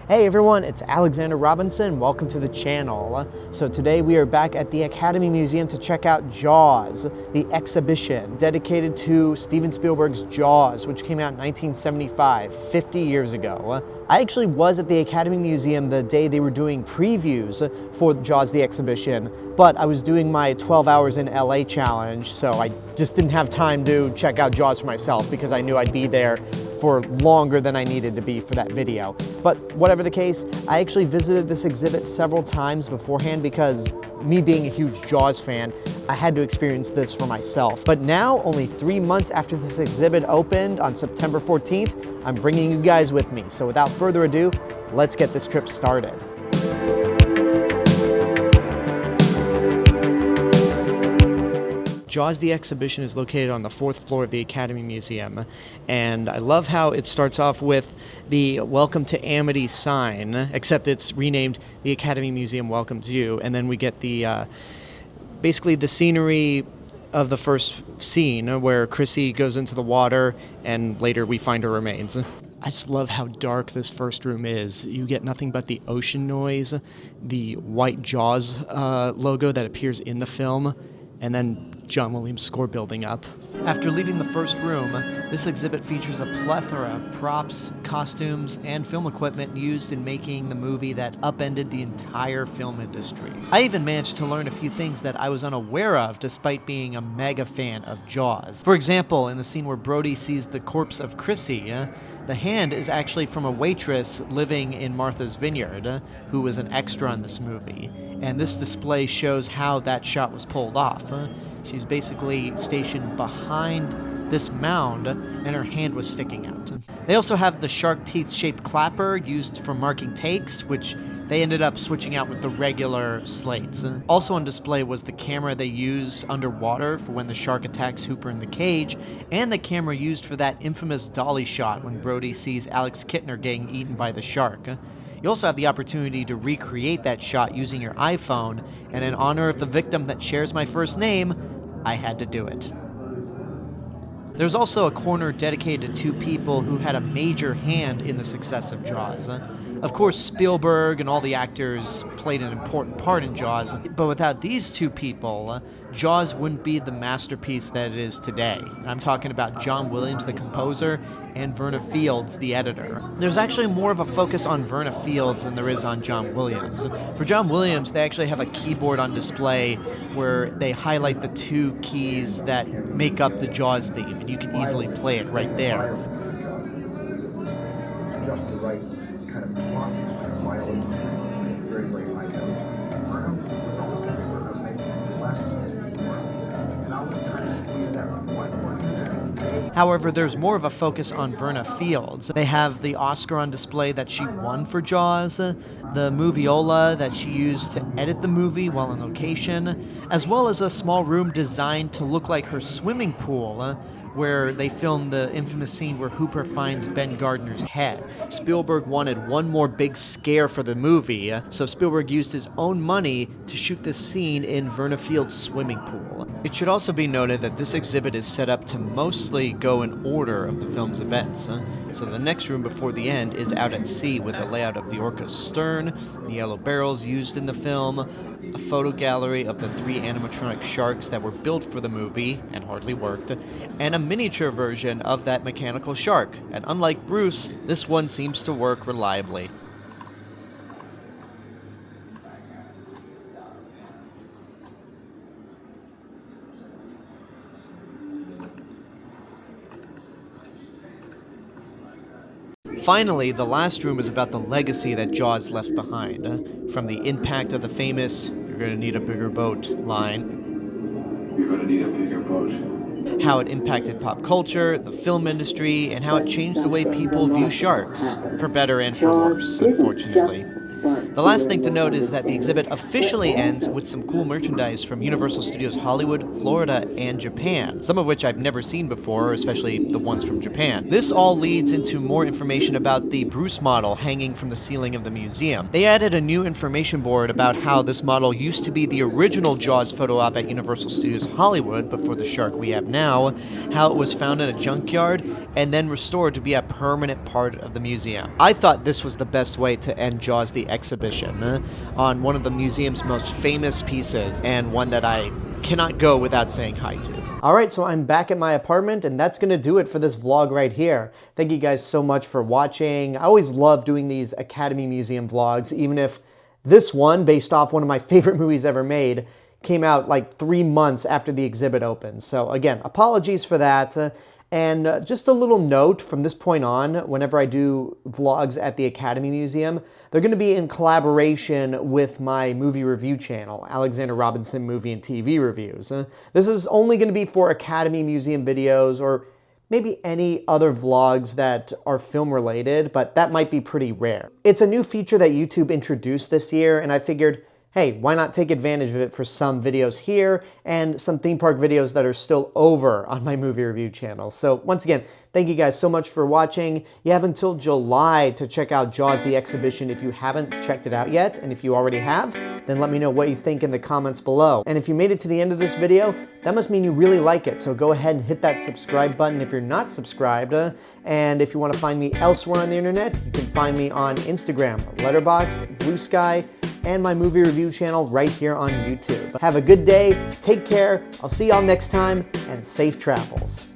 Hey everyone, it's Alexander Robinson. Welcome to the channel. So today we are back at the Academy Museum to check out Jaws, the exhibition dedicated to Steven Spielberg's Jaws, which came out in 1975, 50 years ago. I actually was at the Academy Museum the day they were doing previews for Jaws, the exhibition, but I was doing my 12 hours in LA challenge, so I just didn't have time to check out Jaws for myself because I knew I'd be there for longer than I needed to be for that video. But whatever the case, I actually visited this exhibit several times beforehand because me being a huge Jaws fan, I had to experience this for myself. But now, only 3 months after this exhibit opened on September 14th, I'm bringing you guys with me. So without further ado, let's get this trip started. Jaws the exhibition is located on the 4th floor of the Academy Museum, and I love how it starts off with the Welcome to Amity sign, except it's renamed the Academy Museum Welcomes You, and then we get the basically the scenery of the first scene where Chrissy goes into the water and later we find her remains. I just love how dark this first room is. You get nothing but the ocean noise, the white Jaws logo that appears in the film, and then John Williams' score building up. After leaving the first room, this exhibit features a plethora of props, costumes, and film equipment used in making the movie that upended the entire film industry. I even managed to learn a few things that I was unaware of despite being a mega fan of Jaws. For example, in the scene where Brody sees the corpse of Chrissy, the hand is actually from a waitress living in Martha's Vineyard, who was an extra in this movie. And this display shows how that shot was pulled off. She's basically stationed behind this mound, and her hand was sticking out. They also have the shark teeth-shaped clapper used for marking takes, which they ended up switching out with the regular slates. Also on display was the camera they used underwater for when the shark attacks Hooper in the cage, and the camera used for that infamous dolly shot when Brody sees Alex Kittner getting eaten by the shark. You also have the opportunity to recreate that shot using your iPhone, and in honor of the victim that shares my first name, I had to do it. There's also a corner dedicated to two people who had a major hand in the success of Jaws. Of course, Spielberg and all the actors played an important part in Jaws, but without these two people, Jaws wouldn't be the masterpiece that it is today. I'm talking about John Williams, the composer, and Verna Fields, the editor. There's actually more of a focus on Verna Fields than there is on John Williams. For John Williams, they actually have a keyboard on display where they highlight the two keys that make up the Jaws theme, and you can easily play it right there. Just the right kind of tone, violin, very, very high note. However, there's more of a focus on Verna Fields. They have the Oscar on display that she won for Jaws, the moviola that she used to edit the movie while on location, as well as a small room designed to look like her swimming pool, where they filmed the infamous scene where Hooper finds Ben Gardner's head. Spielberg wanted one more big scare for the movie, so Spielberg used his own money to shoot this scene in Verna Fields' swimming pool. It should also be noted that this exhibit is set up to mostly go in order of the film's events. So the next room before the end is out at sea with a layout of the orca's stern, the yellow barrels used in the film, a photo gallery of the 3 animatronic sharks that were built for the movie and hardly worked, and a miniature version of that mechanical shark. And unlike Bruce, this one seems to work reliably. Finally, the last room is about the legacy that Jaws left behind. From the impact of the famous, "You're gonna need a bigger boat" line. You're gonna need a bigger boat. How it impacted pop culture, the film industry, and how it changed the way people view sharks. For better and for worse, unfortunately. The last thing to note is that the exhibit officially ends with some cool merchandise from Universal Studios Hollywood, Florida, and Japan, some of which I've never seen before, especially the ones from Japan. This all leads into more information about the Bruce model hanging from the ceiling of the museum. They added a new information board about how this model used to be the original Jaws photo op at Universal Studios Hollywood, but for the shark we have now, how it was found in a junkyard and then restored to be a permanent part of the museum. I thought this was the best way to end Jaws the exhibition on one of the museum's most famous pieces, and one that I cannot go without saying hi to. Alright, so I'm back at my apartment, and that's gonna do it for this vlog right here. Thank you guys so much for watching. I always love doing these Academy Museum vlogs, even if this one, based off one of my favorite movies ever made, came out like 3 months after the exhibit opened. So again, apologies for that. And just a little note from this point on, whenever I do vlogs at the Academy Museum, they're going to be in collaboration with my movie review channel, Alexander Robinson Movie and TV Reviews. This is only going to be for Academy Museum videos, or maybe any other vlogs that are film related, but that might be pretty rare. It's a new feature that YouTube introduced this year, and I figured, hey, why not take advantage of it for some videos here and some theme park videos that are still over on my movie review channel. So once again, thank you guys so much for watching. You have until July to check out Jaws the exhibition if you haven't checked it out yet. And if you already have, then let me know what you think in the comments below. And if you made it to the end of this video, that must mean you really like it. So go ahead and hit that subscribe button if you're not subscribed. And if you want to find me elsewhere on the internet, you can find me on Instagram, Letterboxd, Blue Sky, and my movie review channel right here on YouTube. Have a good day, take care, I'll see y'all next time, and safe travels.